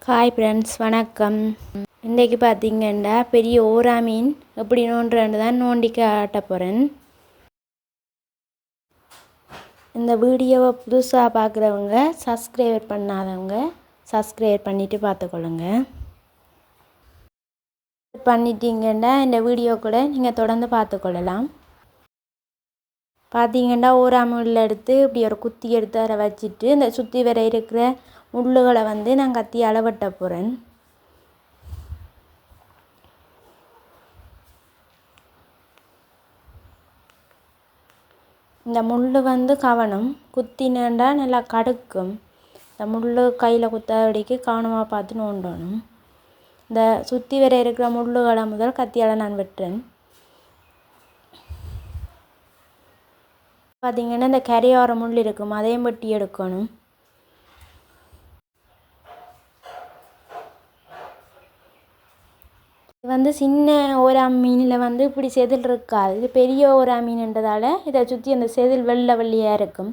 Hi friends, வணக்கம். இன்றைக்கி பார்த்தீங்கன்னா பெரிய ஓரா மீன் எப்படி நோண்டுறேன்னு தான் நோண்டி காட்ட போகிறேன். இந்த வீடியோவை புதுசாக பார்க்குறவங்க, சப்ஸ்கிரைப் பண்ணாதவங்க சப்ஸ்கிரைப் பண்ணிவிட்டு பார்த்துக்கொள்ளுங்க. பண்ணிட்டீங்கன்னா இந்த வீடியோ கூட நீங்கள் தொடர்ந்து பார்த்துக்கொள்ளலாம். பார்த்தீங்கன்னா ஓரா முள் எடுத்து இப்படி ஒரு குத்தி எடுத்து அதை வச்சுட்டு இந்த சுற்றி வர இருக்கிற முள்ளுகளை நான் கத்தியால் வெட்ட போகிறேன். இந்த முள் கவனம் குத்தினேண்டா நல்லா கடுக்கும். இந்த முள் கையில் குத்தாதபடிக்கு கவனமாக பார்த்து நோண்டணும். இந்த சுற்றி வர இருக்கிற முள்ளுகளை முதல் கத்தியால் நான் வெட்டுறேன். பார்த்திங்கன்னா இந்த கரையோர முள் இருக்கும், அதையும் வெட்டி எடுக்கணும். இது சின்ன ஓரா மீனில் இப்படி செதில் இருக்காது. இது பெரிய ஓரா மீன்ன்றதால் இதை சுற்றி அந்த செதில் வெள்ளை வெள்ளையாக இருக்கும்.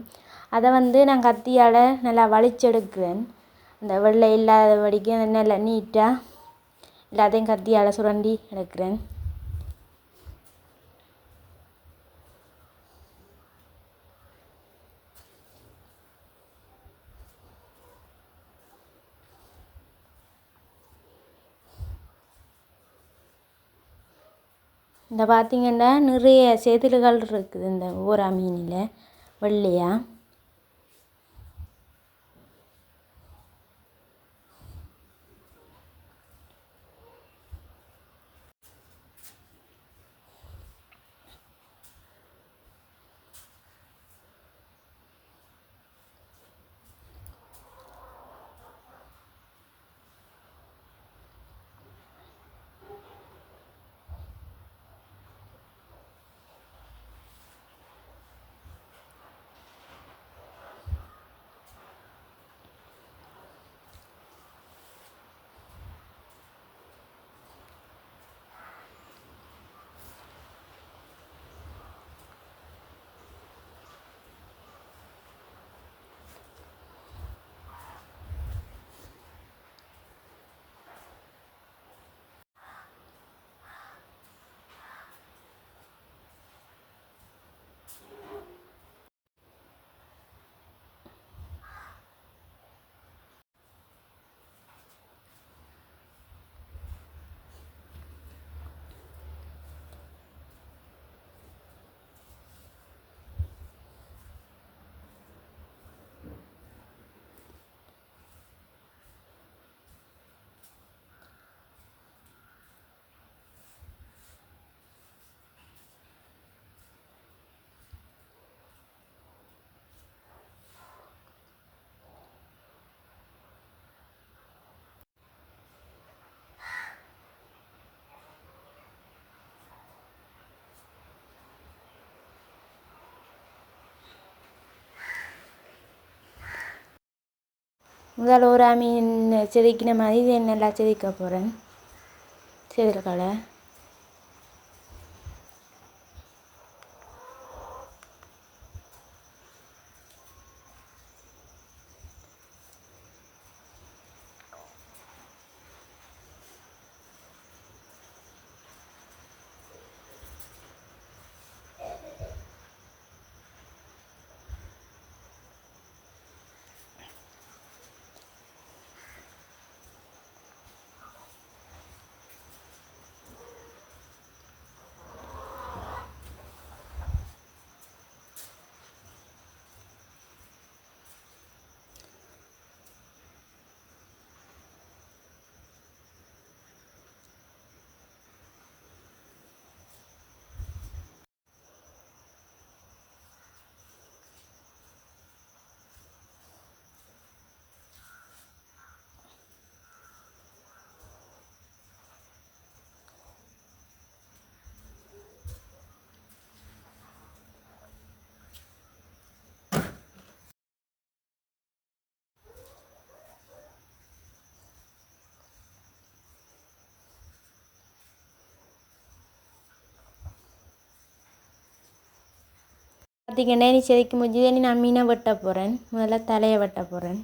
அதை நான் கத்தியால் நல்லா வலிச்செடுக்கிறேன். அந்த வெள்ளை இல்லாத வடிக்க நல்லா நீட்டாக எல்லாத்தையும் கத்தியால் சுரண்டி எடுக்கிறேன். இந்த பார்த்திங்கன்னா நிறைய செதில்கள் இருக்குது இந்த ஓரா மீனில் வெள்ளையாக. முதல் ஓரா மீன் செதுக்கின மாதிரி இதை நல்லா செதுக்க போகிறேன். செதில்களை பார்த்திங்கன்னா நீ செதுக்கி முடிஞ்சதே நான் மீனை வெட்ட போகிறேன். முதல்ல தலையை வெட்ட போகிறேன்.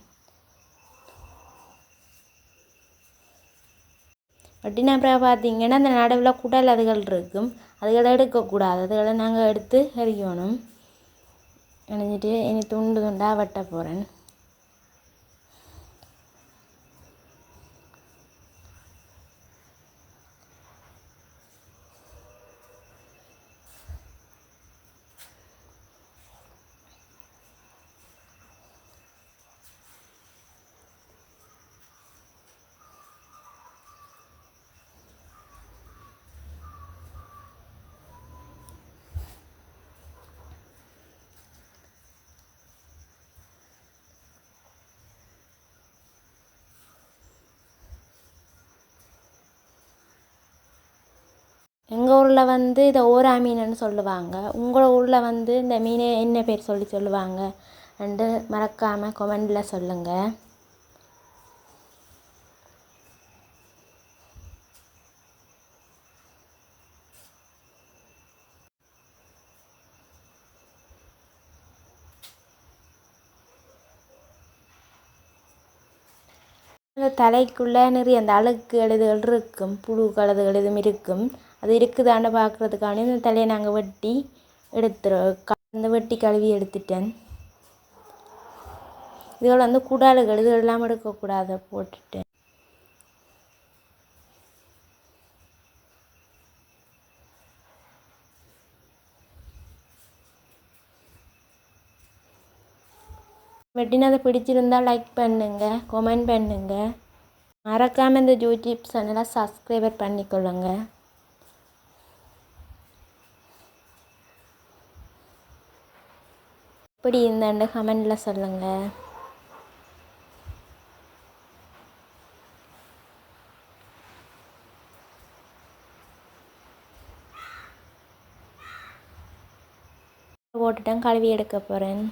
வெட்டின அப்புறம் பார்த்தீங்கன்னா அந்த நடுவில் குடல் அதுகள் இருக்கும், அதுகளை எடுக்கக்கூடாது, அதுகளை நாங்கள் எடுத்து எறியணும். எரிஞ்சிட்டு இனி துண்டு துண்டாக வெட்ட போகிறேன். எங்கள் ஊரில் வந்து இதை ஓரா மீனுன்னு சொல்லுவாங்க. உங்கள் ஊரில் வந்து இந்த மீனை என்ன பேர் சொல்லுவாங்க ரெண்டு மறக்காமல் கமெண்டில் சொல்லுங்கள். அந்த தலைக்குள்ளே நிறைய அந்த அழுக்கு எழுதுகள் இருக்கும், புழு கழுதுகள் எதுவும் இருக்கும். அது இருக்குதான்னு பார்க்குறதுக்கான இந்த தலையை நாங்கள் வெட்டி இந்த வெட்டி கழுவி எடுத்துட்டேன். இதுகள் வந்து குடாலுகள் இது எல்லாம் எடுக்கக்கூடாது போட்டுட்டேன். வெட்டினதை பிடிச்சிருந்தால் லைக் பண்ணுங்கள், கமெண்ட் பண்ணுங்கள். மறக்காமல் இந்த யூடியூப் சேனலை சப்ஸ்கிரைபர் பண்ணிக்கொள்ளுங்க. இப்படி இருந்தாண்டு கமெண்டில் சொல்லுங்கள். போட்டுட்டேன், கழுவி எடுக்க போகிறேன்.